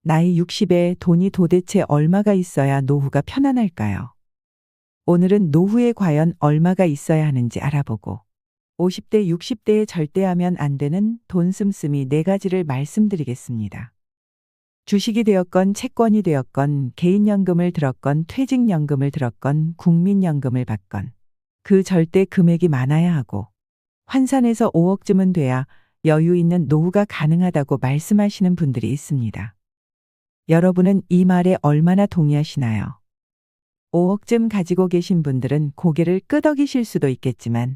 나이 60에 돈이 도대체 얼마가 있어야 노후가 편안할까요? 오늘은 노후에 과연 얼마가 있어야 하는지 알아보고 50대, 60대에 절대 하면 안 되는 돈 씀씀이 4가지를 말씀드리겠습니다. 주식이 되었건 채권이 되었건 개인연금을 들었건 퇴직연금을 들었건 국민연금을 받건 그 절대 금액이 많아야 하고 환산해서 5억쯤은 돼야 여유 있는 노후가 가능하다고 말씀하시는 분들이 있습니다. 여러분은 이 말에 얼마나 동의하시나요? 5억쯤 가지고 계신 분들은 고개를 끄덕이실 수도 있겠지만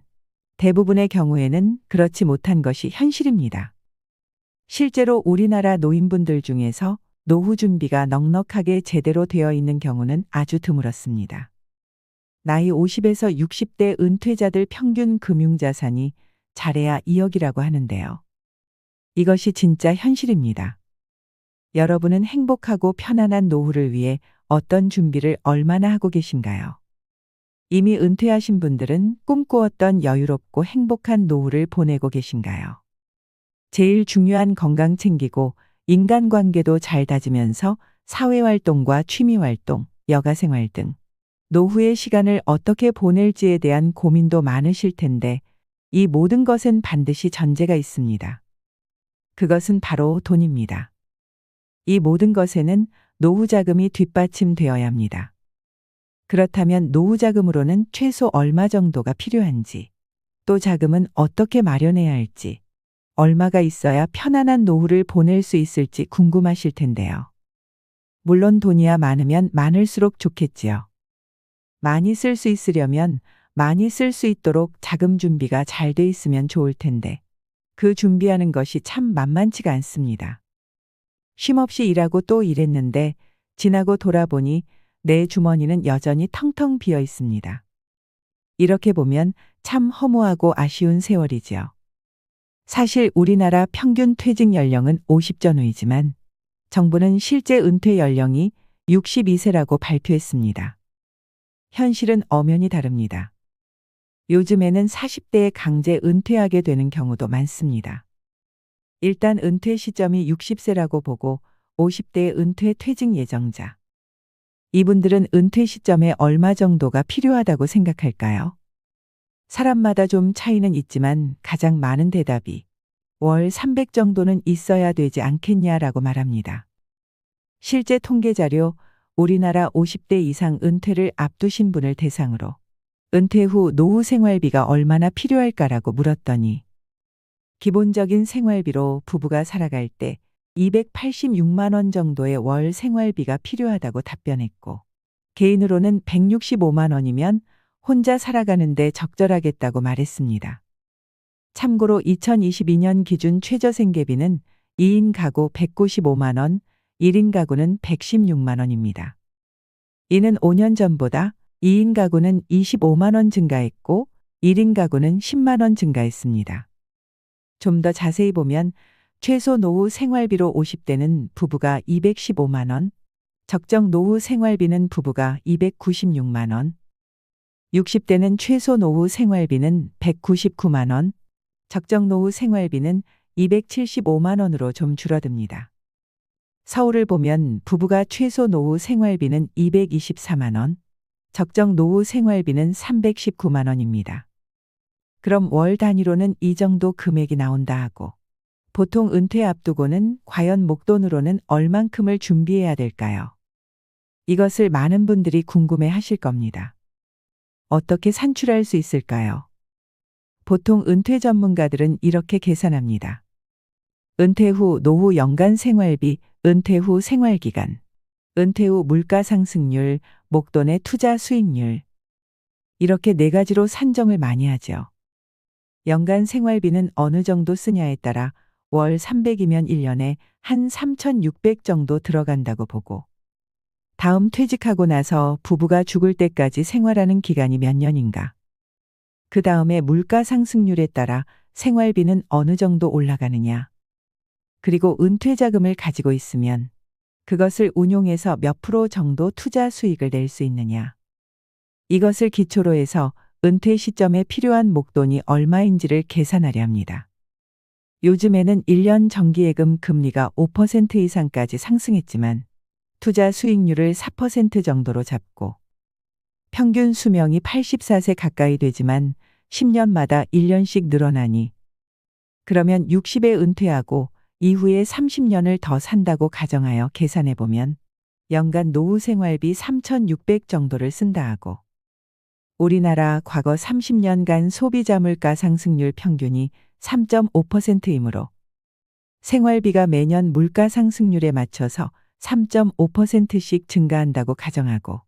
대부분의 경우에는 그렇지 못한 것이 현실입니다. 실제로 우리나라 노인분들 중에서 노후 준비가 넉넉하게 제대로 되어 있는 경우는 아주 드물었습니다. 나이 50에서 60대 은퇴자들 평균 금융자산이 잘해야 2억이라고 하는데요. 이것이 진짜 현실입니다. 여러분은 행복하고 편안한 노후를 위해 어떤 준비를 얼마나 하고 계신가요? 이미 은퇴하신 분들은 꿈꾸었던 여유롭고 행복한 노후를 보내고 계신가요? 제일 중요한 건강 챙기고 인간관계도 잘 다지면서 사회활동과 취미활동, 여가생활 등 노후의 시간을 어떻게 보낼지에 대한 고민도 많으실 텐데 이 모든 것은 반드시 전제가 있습니다. 그것은 바로 돈입니다. 이 모든 것에는 노후 자금이 뒷받침되어야 합니다. 그렇다면 노후 자금으로는 최소 얼마 정도가 필요한지, 또 자금은 어떻게 마련해야 할지, 얼마가 있어야 편안한 노후를 보낼 수 있을지 궁금하실 텐데요. 물론 돈이야 많으면 많을수록 좋겠지요. 많이 쓸 수 있으려면 많이 쓸 수 있도록 자금 준비가 잘 돼 있으면 좋을 텐데 그 준비하는 것이 참 만만치가 않습니다. 쉼없이 일하고 또 일했는데 지나고 돌아보니 내 주머니는 여전히 텅텅 비어 있습니다. 이렇게 보면 참 허무하고 아쉬운 세월이지요. 사실 우리나라 평균 퇴직 연령은 50 전후이지만 정부는 실제 은퇴 연령이 62세라고 발표했습니다. 현실은 엄연히 다릅니다. 요즘에는 40대에 강제 은퇴하게 되는 경우도 많습니다. 일단 은퇴 시점이 60세라고 보고 50대의 은퇴 퇴직 예정자. 이분들은 은퇴 시점에 얼마 정도가 필요하다고 생각할까요? 사람마다 좀 차이는 있지만 가장 많은 대답이 월 300 정도는 있어야 되지 않겠냐라고 말합니다. 실제 통계 자료 우리나라 50대 이상 은퇴를 앞두신 분을 대상으로 은퇴 후 노후 생활비가 얼마나 필요할까라고 물었더니 기본적인 생활비로 부부가 살아갈 때 286만 원 정도의 월 생활비가 필요하다고 답변했고 개인으로는 165만 원이면 혼자 살아가는데 적절하겠다고 말했습니다. 참고로 2022년 기준 최저생계비는 2인 가구 195만 원, 1인 가구는 116만 원입니다. 이는 5년 전보다 2인 가구는 25만 원 증가했고 1인 가구는 10만 원 증가했습니다. 좀 더 자세히 보면 최소 노후 생활비로 50대는 부부가 215만 원, 적정 노후 생활비는 부부가 296만 원, 60대는 최소 노후 생활비는 199만 원, 적정 노후 생활비는 275만 원으로 좀 줄어듭니다. 서울을 보면 부부가 최소 노후 생활비는 224만 원, 적정 노후 생활비는 319만 원입니다. 그럼 월 단위로는 이 정도 금액이 나온다 하고 보통 은퇴 앞두고는 과연 목돈으로는 얼만큼을 준비해야 될까요? 이것을 많은 분들이 궁금해 하실 겁니다. 어떻게 산출할 수 있을까요? 보통 은퇴 전문가들은 이렇게 계산합니다. 은퇴 후 노후 연간 생활비, 은퇴 후 생활기간, 은퇴 후 물가 상승률, 목돈의 투자 수익률. 이렇게 4가지로 산정을 많이 하죠. 연간 생활비는 어느 정도 쓰냐에 따라 월 300이면 1년에 한 3,600 정도 들어간다고 보고 다음 퇴직하고 나서 부부가 죽을 때까지 생활하는 기간이 몇 년인가. 그 다음에 물가 상승률에 따라 생활비는 어느 정도 올라가느냐. 그리고 은퇴 자금을 가지고 있으면 그것을 운용해서 몇 프로 정도 투자 수익을 낼 수 있느냐. 이것을 기초로 해서 은퇴 시점에 필요한 목돈이 얼마인지를 계산하려 합니다. 요즘에는 1년 정기예금 금리가 5% 이상까지 상승했지만 투자 수익률을 4% 정도로 잡고 평균 수명이 84세 가까이 되지만 10년마다 1년씩 늘어나니 그러면 60에 은퇴하고 이후에 30년을 더 산다고 가정하여 계산해 보면 연간 노후 생활비 3,600 정도를 쓴다 하고 우리나라 과거 30년간 소비자 물가 상승률 평균이 3.5%이므로 생활비가 매년 물가 상승률에 맞춰서 3.5%씩 증가한다고 가정하고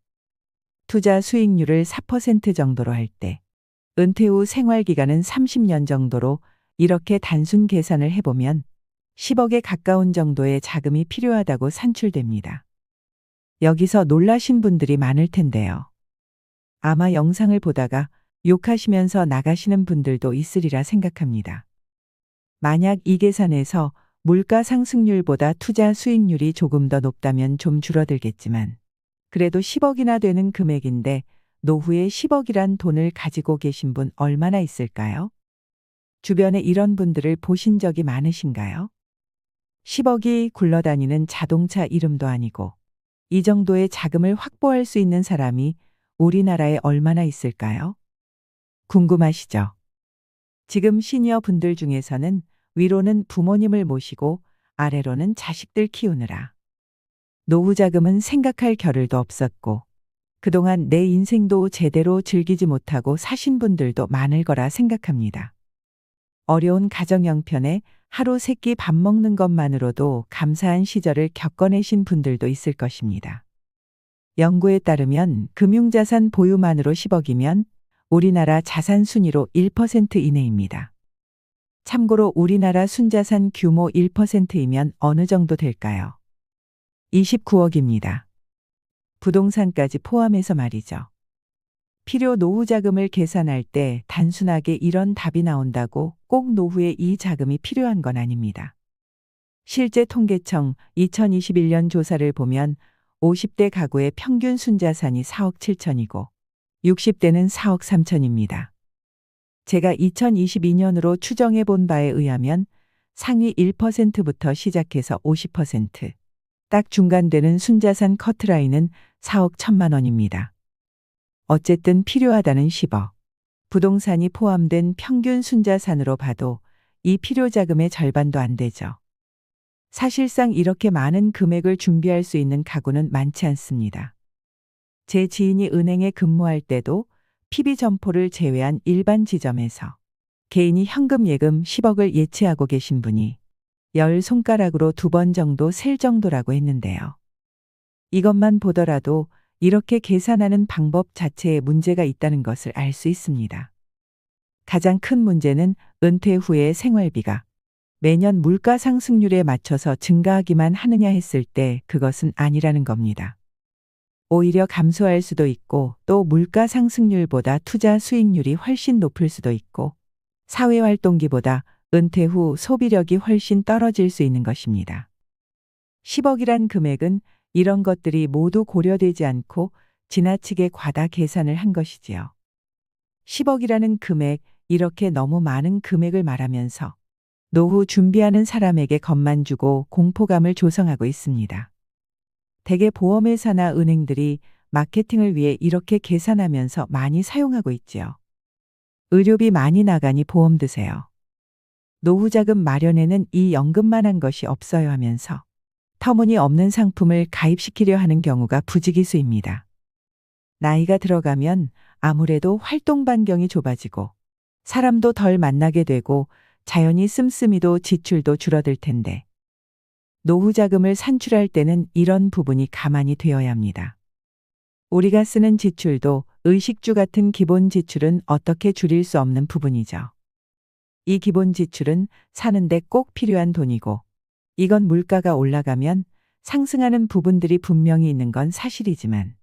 투자 수익률을 4% 정도로 할 때 은퇴 후 생활기간은 30년 정도로 이렇게 단순 계산을 해보면 10억에 가까운 정도의 자금이 필요하다고 산출됩니다. 여기서 놀라신 분들이 많을 텐데요. 아마 영상을 보다가 욕하시면서 나가시는 분들도 있으리라 생각합니다. 만약 이 계산에서 물가 상승률보다 투자 수익률이 조금 더 높다면 좀 줄어들겠지만 그래도 10억이나 되는 금액인데 노후에 10억이란 돈을 가지고 계신 분 얼마나 있을까요? 주변에 이런 분들을 보신 적이 많으신가요? 10억이 굴러다니는 자동차 이름도 아니고 이 정도의 자금을 확보할 수 있는 사람이 우리나라에 얼마나 있을까요? 궁금하시죠? 지금 시니어 분들 중에서는 위로는 부모님을 모시고 아래로는 자식들 키우느라 노후 자금은 생각할 겨를도 없었고 그동안 내 인생도 제대로 즐기지 못하고 사신 분들도 많을 거라 생각합니다. 어려운 가정 형편에 하루 세끼 밥 먹는 것만으로도 감사한 시절을 겪어내신 분들도 있을 것입니다. 연구에 따르면 금융자산 보유만으로 10억이면 우리나라 자산 순위로 1% 이내입니다. 참고로 우리나라 순자산 규모 1%이면 어느 정도 될까요? 29억입니다. 부동산까지 포함해서 말이죠. 필요 노후 자금을 계산할 때 단순하게 이런 답이 나온다고 꼭 노후에 이 자금이 필요한 건 아닙니다. 실제 통계청 2021년 조사를 보면 50대 가구의 평균 순자산이 4억 7천이고 60대는 4억 3천입니다. 제가 2022년으로 추정해 본 바에 의하면 상위 1%부터 시작해서 50%, 딱 중간되는 순자산 커트라인은 4억 1천만 원입니다. 어쨌든 필요하다는 10억. 부동산이 포함된 평균 순자산으로 봐도 이 필요 자금의 절반도 안 되죠. 사실상 이렇게 많은 금액을 준비할 수 있는 가구는 많지 않습니다. 제 지인이 은행에 근무할 때도 PB 점포를 제외한 일반 지점에서 개인이 현금 예금 10억을 예치하고 계신 분이 10손가락으로 2번 정도 셀 정도라고 했는데요. 이것만 보더라도 이렇게 계산하는 방법 자체에 문제가 있다는 것을 알 수 있습니다. 가장 큰 문제는 은퇴 후의 생활비가 매년 물가 상승률에 맞춰서 증가하기만 하느냐 했을 때 그것은 아니라는 겁니다. 오히려 감소할 수도 있고 또 물가 상승률보다 투자 수익률이 훨씬 높을 수도 있고 사회활동기보다 은퇴 후 소비력이 훨씬 떨어질 수 있는 것입니다. 10억이란 금액은 이런 것들이 모두 고려되지 않고 지나치게 과다 계산을 한 것이지요. 10억이라는 금액, 이렇게 너무 많은 금액을 말하면서 노후 준비하는 사람에게 겁만 주고 공포감을 조성하고 있습니다. 대개 보험회사나 은행들이 마케팅을 위해 이렇게 계산하면서 많이 사용하고 있지요. 의료비 많이 나가니 보험 드세요. 노후자금 마련에는 이 연금만한 것이 없어요 하면서 터무니없는 상품을 가입시키려 하는 경우가 부지기수입니다. 나이가 들어가면 아무래도 활동 반경이 좁아지고 사람도 덜 만나게 되고 자연히 씀씀이도 지출도 줄어들 텐데 노후 자금을 산출할 때는 이런 부분이 가만히 되어야 합니다. 우리가 쓰는 지출도 의식주 같은 기본 지출은 어떻게 줄일 수 없는 부분이죠. 이 기본 지출은 사는데 꼭 필요한 돈이고 이건 물가가 올라가면 상승하는 부분들이 분명히 있는 건 사실이지만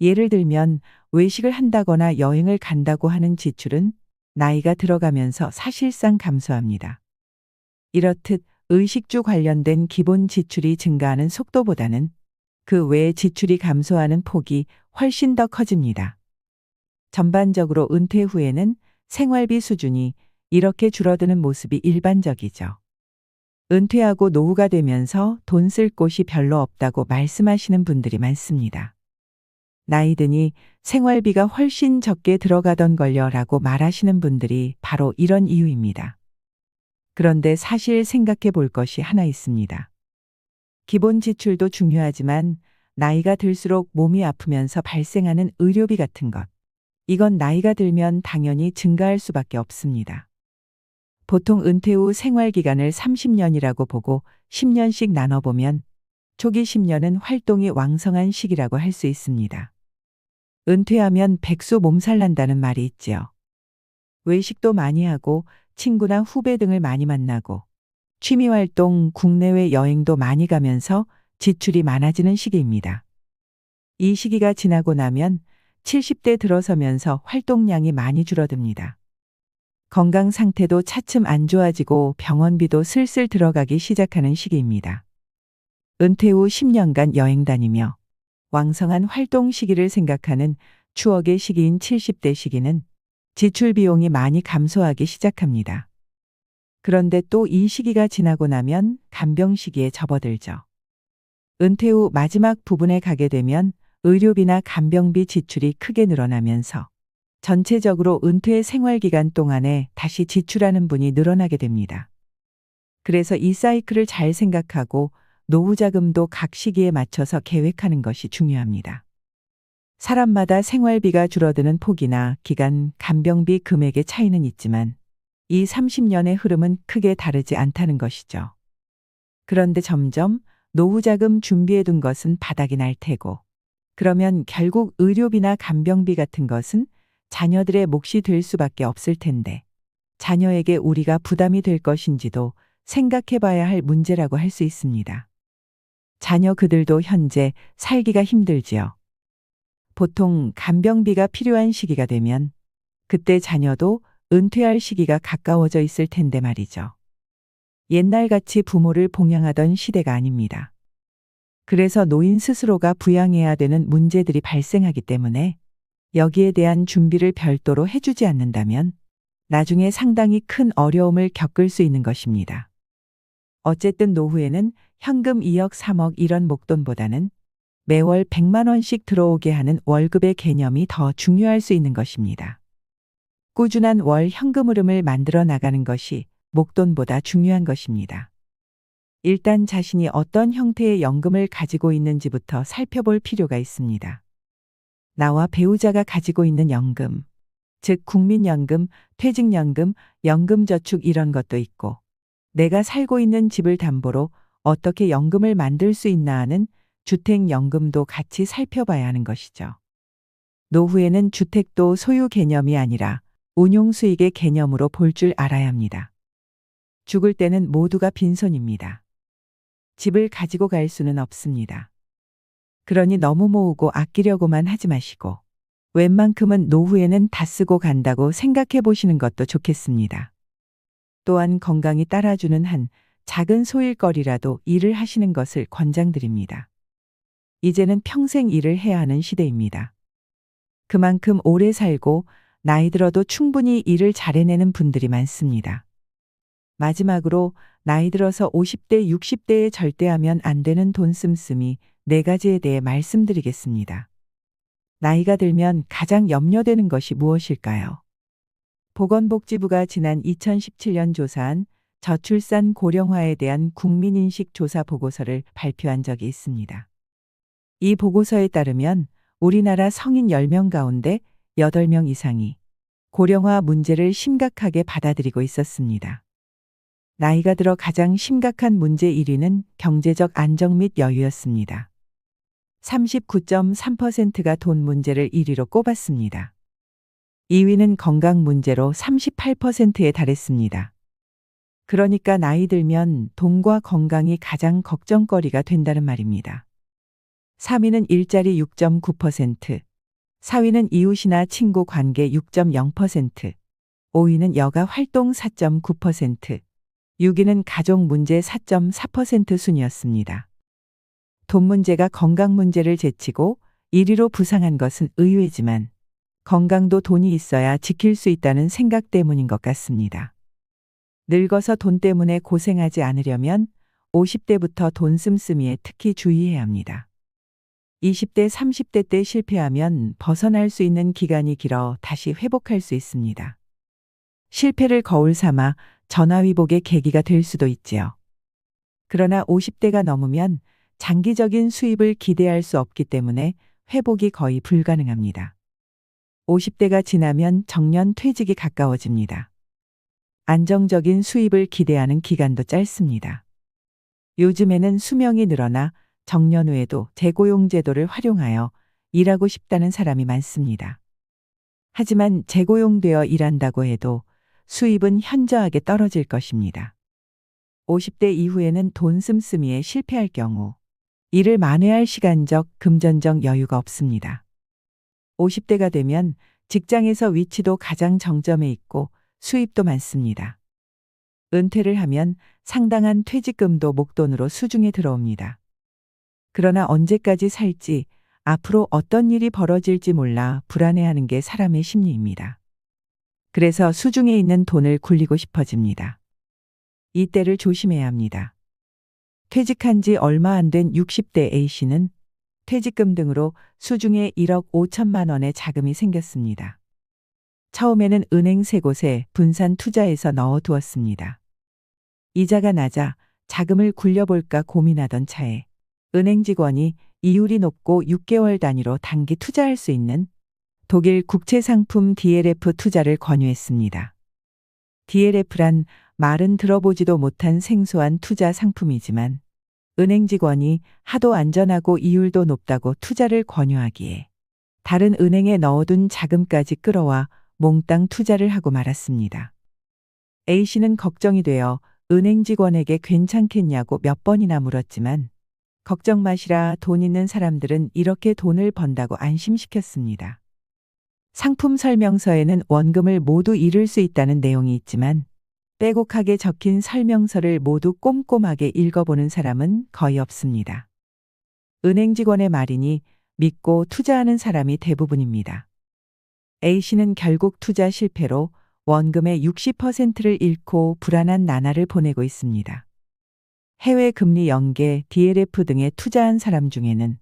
예를 들면 외식을 한다거나 여행을 간다고 하는 지출은 나이가 들어가면서 사실상 감소합니다. 이렇듯 의식주 관련된 기본 지출이 증가하는 속도보다는 그 외의 지출이 감소하는 폭이 훨씬 더 커집니다. 전반적으로 은퇴 후에는 생활비 수준이 이렇게 줄어드는 모습이 일반적이죠. 은퇴하고 노후가 되면서 돈 쓸 곳이 별로 없다고 말씀하시는 분들이 많습니다. 나이 드니 생활비가 훨씬 적게 들어가던 걸요라고 말하시는 분들이 바로 이런 이유입니다. 그런데 사실 생각해 볼 것이 하나 있습니다. 기본 지출도 중요하지만 나이가 들수록 몸이 아프면서 발생하는 의료비 같은 것. 이건 나이가 들면 당연히 증가할 수밖에 없습니다. 보통 은퇴 후 생활 기간을 30년이라고 보고 10년씩 나눠보면 초기 10년은 활동이 왕성한 시기라고 할 수 있습니다. 은퇴하면 백수 몸살 난다는 말이 있지요. 외식도 많이 하고 친구나 후배 등을 많이 만나고 취미활동, 국내외 여행도 많이 가면서 지출이 많아지는 시기입니다. 이 시기가 지나고 나면 70대 들어서면서 활동량이 많이 줄어듭니다. 건강 상태도 차츰 안 좋아지고 병원비도 슬슬 들어가기 시작하는 시기입니다. 은퇴 후 10년간 여행 다니며 왕성한 활동 시기를 생각하는 추억의 시기인 70대 시기는 지출 비용이 많이 감소하기 시작합니다. 그런데 또 이 시기가 지나고 나면 간병 시기에 접어들죠. 은퇴 후 마지막 부분에 가게 되면 의료비나 간병비 지출이 크게 늘어나면서 전체적으로 은퇴 생활 기간 동안에 다시 지출하는 분이 늘어나게 됩니다. 그래서 이 사이클을 잘 생각하고 노후 자금도 각 시기에 맞춰서 계획하는 것이 중요합니다. 사람마다 생활비가 줄어드는 폭이나 기간, 간병비 금액의 차이는 있지만 이 30년의 흐름은 크게 다르지 않다는 것이죠. 그런데 점점 노후 자금 준비해 둔 것은 바닥이 날 테고 그러면 결국 의료비나 간병비 같은 것은 자녀들의 몫이 될 수밖에 없을 텐데 자녀에게 우리가 부담이 될 것인지도 생각해 봐야 할 문제라고 할 수 있습니다. 자녀 그들도 현재 살기가 힘들지요. 보통 간병비가 필요한 시기가 되면 그때 자녀도 은퇴할 시기가 가까워져 있을 텐데 말이죠. 옛날같이 부모를 봉양하던 시대가 아닙니다. 그래서 노인 스스로가 부양해야 되는 문제들이 발생하기 때문에 여기에 대한 준비를 별도로 해주지 않는다면 나중에 상당히 큰 어려움을 겪을 수 있는 것입니다. 어쨌든 노후에는 현금 2억, 3억 이런 목돈보다는 매월 100만 원씩 들어오게 하는 월급의 개념이 더 중요할 수 있는 것입니다. 꾸준한 월 현금 흐름을 만들어 나가는 것이 목돈보다 중요한 것입니다. 일단 자신이 어떤 형태의 연금을 가지고 있는지부터 살펴볼 필요가 있습니다. 나와 배우자가 가지고 있는 연금, 즉 국민연금, 퇴직연금, 연금저축 이런 것도 있고 내가 살고 있는 집을 담보로 어떻게 연금을 만들 수 있나 하는 주택연금도 같이 살펴봐야 하는 것이죠. 노후에는 주택도 소유 개념이 아니라 운용수익의 개념으로 볼 줄 알아야 합니다. 죽을 때는 모두가 빈손입니다. 집을 가지고 갈 수는 없습니다. 그러니 너무 모으고 아끼려고만 하지 마시고 웬만큼은 노후에는 다 쓰고 간다고 생각해 보시는 것도 좋겠습니다. 또한 건강이 따라주는 한 작은 소일거리라도 일을 하시는 것을 권장드립니다. 이제는 평생 일을 해야 하는 시대입니다. 그만큼 오래 살고 나이 들어도 충분히 일을 잘해내는 분들이 많습니다. 마지막으로 나이 들어서 50대, 60대에 절대 하면 안 되는 돈 씀씀이 4가지에 대해 말씀드리겠습니다. 나이가 들면 가장 염려되는 것이 무엇일까요? 보건복지부가 지난 2017년 조사한 저출산 고령화에 대한 국민인식 조사 보고서를 발표한 적이 있습니다. 이 보고서에 따르면 우리나라 성인 10명 가운데 8명 이상이 고령화 문제를 심각하게 받아들이고 있었습니다. 나이가 들어 가장 심각한 문제 1위는 경제적 안정 및 여유였습니다. 39.3%가 돈 문제를 1위로 꼽았습니다. 2위는 건강 문제로 38%에 달했습니다. 그러니까 나이 들면 돈과 건강이 가장 걱정거리가 된다는 말입니다. 3위는 일자리 6.9%, 4위는 이웃이나 친구 관계 6.0%, 5위는 여가 활동 4.9%, 6위는 가족 문제 4.4% 순이었습니다. 돈 문제가 건강 문제를 제치고 1위로 부상한 것은 의외지만 건강도 돈이 있어야 지킬 수 있다는 생각 때문인 것 같습니다. 늙어서 돈 때문에 고생하지 않으려면 50대부터 돈 씀씀이에 특히 주의해야 합니다. 20대, 30대 때 실패하면 벗어날 수 있는 기간이 길어 다시 회복할 수 있습니다. 실패를 거울 삼아 전화위복의 계기가 될 수도 있지요. 그러나 50대가 넘으면 장기적인 수입을 기대할 수 없기 때문에 회복이 거의 불가능합니다. 50대가 지나면 정년 퇴직이 가까워집니다. 안정적인 수입을 기대하는 기간도 짧습니다. 요즘에는 수명이 늘어나 정년 후에도 재고용 제도를 활용하여 일하고 싶다는 사람이 많습니다. 하지만 재고용되어 일한다고 해도 수입은 현저하게 떨어질 것입니다. 50대 이후에는 돈 씀씀이에 실패할 경우 일을 만회할 시간적, 금전적 여유가 없습니다. 50대가 되면 직장에서 위치도 가장 정점에 있고 수입도 많습니다. 은퇴를 하면 상당한 퇴직금도 목돈으로 수중에 들어옵니다. 그러나 언제까지 살지, 앞으로 어떤 일이 벌어질지 몰라 불안해하는 게 사람의 심리입니다. 그래서 수중에 있는 돈을 굴리고 싶어집니다. 이때를 조심해야 합니다. 퇴직한 지 얼마 안 된 60대 A씨는 퇴직금 등으로 수중에 1억 5천만 원의 자금이 생겼습니다. 처음에는 은행 세 곳에 분산 투자해서 넣어두었습니다. 이자가 낮아 자금을 굴려볼까 고민하던 차에 은행 직원이 이율이 높고 6개월 단위로 단기 투자할 수 있는 독일 국채 상품 DLF 투자를 권유했습니다. DLF란 말은 들어보지도 못한 생소한 투자 상품이지만 은행 직원이 하도 안전하고 이율도 높다고 투자를 권유하기에 다른 은행에 넣어둔 자금까지 끌어와 몽땅 투자를 하고 말았습니다. A씨는 걱정이 되어 은행 직원에게 괜찮겠냐고 몇 번이나 물었지만 걱정 마시라, 돈 있는 사람들은 이렇게 돈을 번다고 안심시켰습니다. 상품 설명서에는 원금을 모두 잃을 수 있다는 내용이 있지만 빼곡하게 적힌 설명서를 모두 꼼꼼하게 읽어보는 사람은 거의 없습니다. 은행 직원의 말이니 믿고 투자하는 사람이 대부분입니다. A씨는 결국 투자 실패로 원금의 60%를 잃고 불안한 나날을 보내고 있습니다. 해외 금리 연계, DLF 등에 투자한 사람 중에는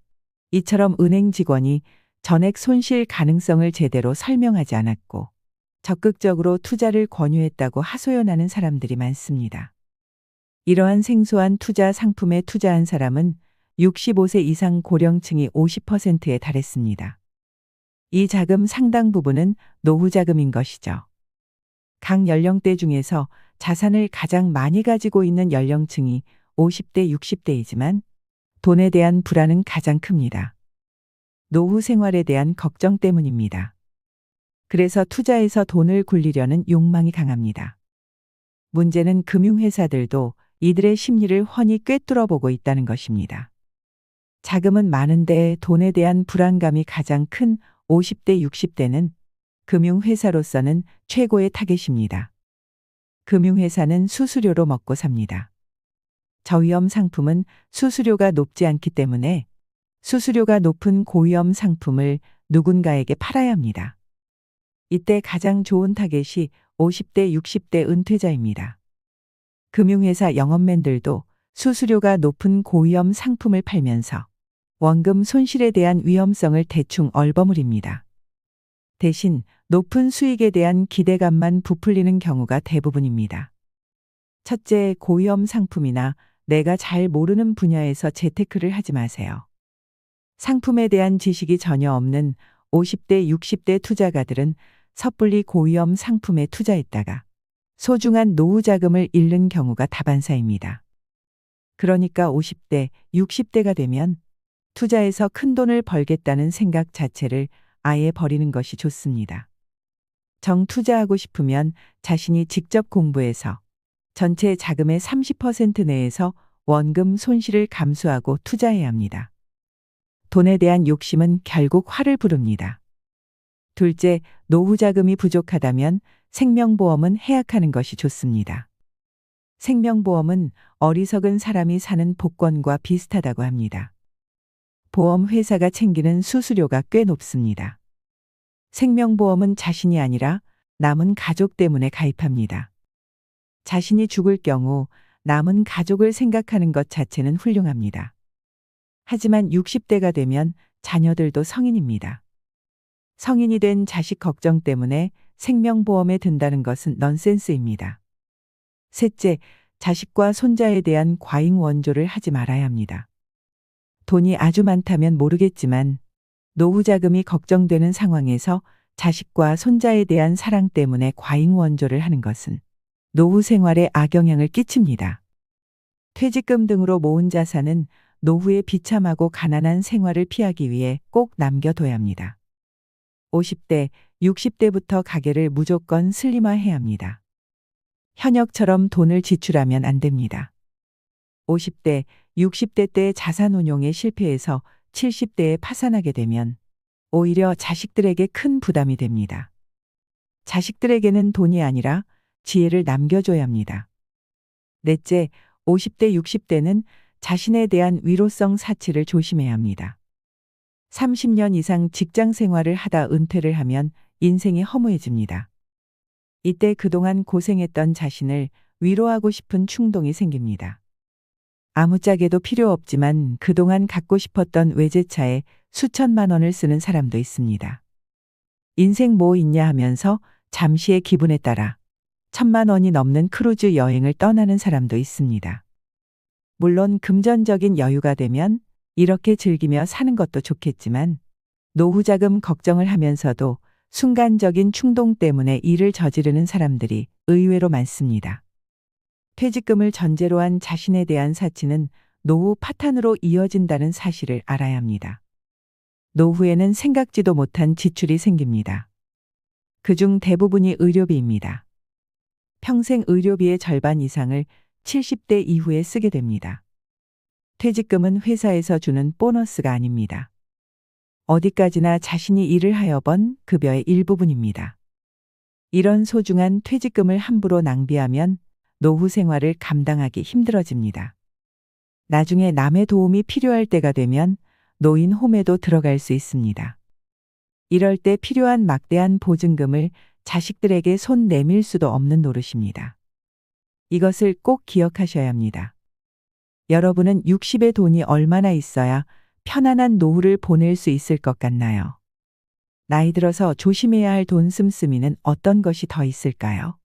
이처럼 은행 직원이 전액 손실 가능성을 제대로 설명하지 않았고 적극적으로 투자를 권유했다고 하소연하는 사람들이 많습니다. 이러한 생소한 투자 상품에 투자한 사람은 65세 이상 고령층이 50%에 달했습니다. 이 자금 상당 부분은 노후 자금인 것이죠. 각 연령대 중에서 자산을 가장 많이 가지고 있는 연령층이 50대, 60대이지만 돈에 대한 불안은 가장 큽니다. 노후 생활에 대한 걱정 때문입니다. 그래서 투자에서 돈을 굴리려는 욕망이 강합니다. 문제는 금융회사들도 이들의 심리를 훤히 꿰뚫어보고 있다는 것입니다. 자금은 많은데 돈에 대한 불안감이 가장 큰 50대, 60대는 금융회사로서는 최고의 타겟입니다. 금융회사는 수수료로 먹고 삽니다. 저위험 상품은 수수료가 높지 않기 때문에 수수료가 높은 고위험 상품을 누군가에게 팔아야 합니다. 이때 가장 좋은 타겟이 50대, 60대 은퇴자입니다. 금융회사 영업맨들도 수수료가 높은 고위험 상품을 팔면서 원금 손실에 대한 위험성을 대충 얼버무립니다. 대신 높은 수익에 대한 기대감만 부풀리는 경우가 대부분입니다. 첫째, 고위험 상품이나 내가 잘 모르는 분야에서 재테크를 하지 마세요. 상품에 대한 지식이 전혀 없는 50대, 60대 투자가들은 섣불리 고위험 상품에 투자했다가 소중한 노후 자금을 잃는 경우가 다반사입니다. 그러니까 50대, 60대가 되면 투자해서 큰 돈을 벌겠다는 생각 자체를 아예 버리는 것이 좋습니다. 정 투자하고 싶으면 자신이 직접 공부해서 전체 자금의 30% 내에서 원금 손실을 감수하고 투자해야 합니다. 돈에 대한 욕심은 결국 화를 부릅니다. 둘째, 노후 자금이 부족하다면 생명보험은 해약하는 것이 좋습니다. 생명보험은 어리석은 사람이 사는 복권과 비슷하다고 합니다. 보험회사가 챙기는 수수료가 꽤 높습니다. 생명보험은 자신이 아니라 남은 가족 때문에 가입합니다. 자신이 죽을 경우 남은 가족을 생각하는 것 자체는 훌륭합니다. 하지만 60대가 되면 자녀들도 성인입니다. 성인이 된 자식 걱정 때문에 생명보험에 든다는 것은 넌센스입니다. 셋째, 자식과 손자에 대한 과잉 원조를 하지 말아야 합니다. 돈이 아주 많다면 모르겠지만 노후 자금이 걱정되는 상황에서 자식과 손자에 대한 사랑 때문에 과잉 원조를 하는 것은 노후 생활에 악영향을 끼칩니다. 퇴직금 등으로 모은 자산은 노후에 비참하고 가난한 생활을 피하기 위해 꼭 남겨둬야 합니다. 50대, 60대부터 가계를 무조건 슬림화해야 합니다. 현역처럼 돈을 지출하면 안 됩니다. 50대, 60대 때 자산 운용에 실패해서 70대에 파산하게 되면 오히려 자식들에게 큰 부담이 됩니다. 자식들에게는 돈이 아니라 지혜를 남겨줘야 합니다. 넷째, 50대, 60대는 자신에 대한 위로성 사치를 조심해야 합니다. 30년 이상 직장 생활을 하다 은퇴를 하면 인생이 허무해집니다. 이때 그동안 고생했던 자신을 위로하고 싶은 충동이 생깁니다. 아무짝에도 필요 없지만 그동안 갖고 싶었던 외제차에 수천만 원을 쓰는 사람도 있습니다. 인생 뭐 있냐 하면서 잠시의 기분에 따라 1,000만 원이 넘는 크루즈 여행을 떠나는 사람도 있습니다. 물론 금전적인 여유가 되면 이렇게 즐기며 사는 것도 좋겠지만 노후 자금 걱정을 하면서도 순간적인 충동 때문에 일을 저지르는 사람들이 의외로 많습니다. 퇴직금을 전제로 한 자신에 대한 사치는 노후 파탄으로 이어진다는 사실을 알아야 합니다. 노후에는 생각지도 못한 지출이 생깁니다. 그중 대부분이 의료비입니다. 평생 의료비의 절반 이상을 70대 이후에 쓰게 됩니다. 퇴직금은 회사에서 주는 보너스가 아닙니다. 어디까지나 자신이 일을 하여 번 급여의 일부분입니다. 이런 소중한 퇴직금을 함부로 낭비하면 노후 생활을 감당하기 힘들어집니다. 나중에 남의 도움이 필요할 때가 되면 노인 홈에도 들어갈 수 있습니다. 이럴 때 필요한 막대한 보증금을 자식들에게 손 내밀 수도 없는 노릇입니다. 이것을 꼭 기억하셔야 합니다. 여러분은 60에 돈이 얼마나 있어야 편안한 노후를 보낼 수 있을 것 같나요? 나이 들어서 조심해야 할 돈 씀씀이는 어떤 것이 더 있을까요?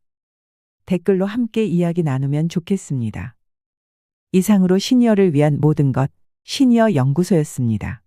댓글로 함께 이야기 나누면 좋겠습니다. 이상으로 시니어를 위한 모든 것, 시니어 연구소였습니다.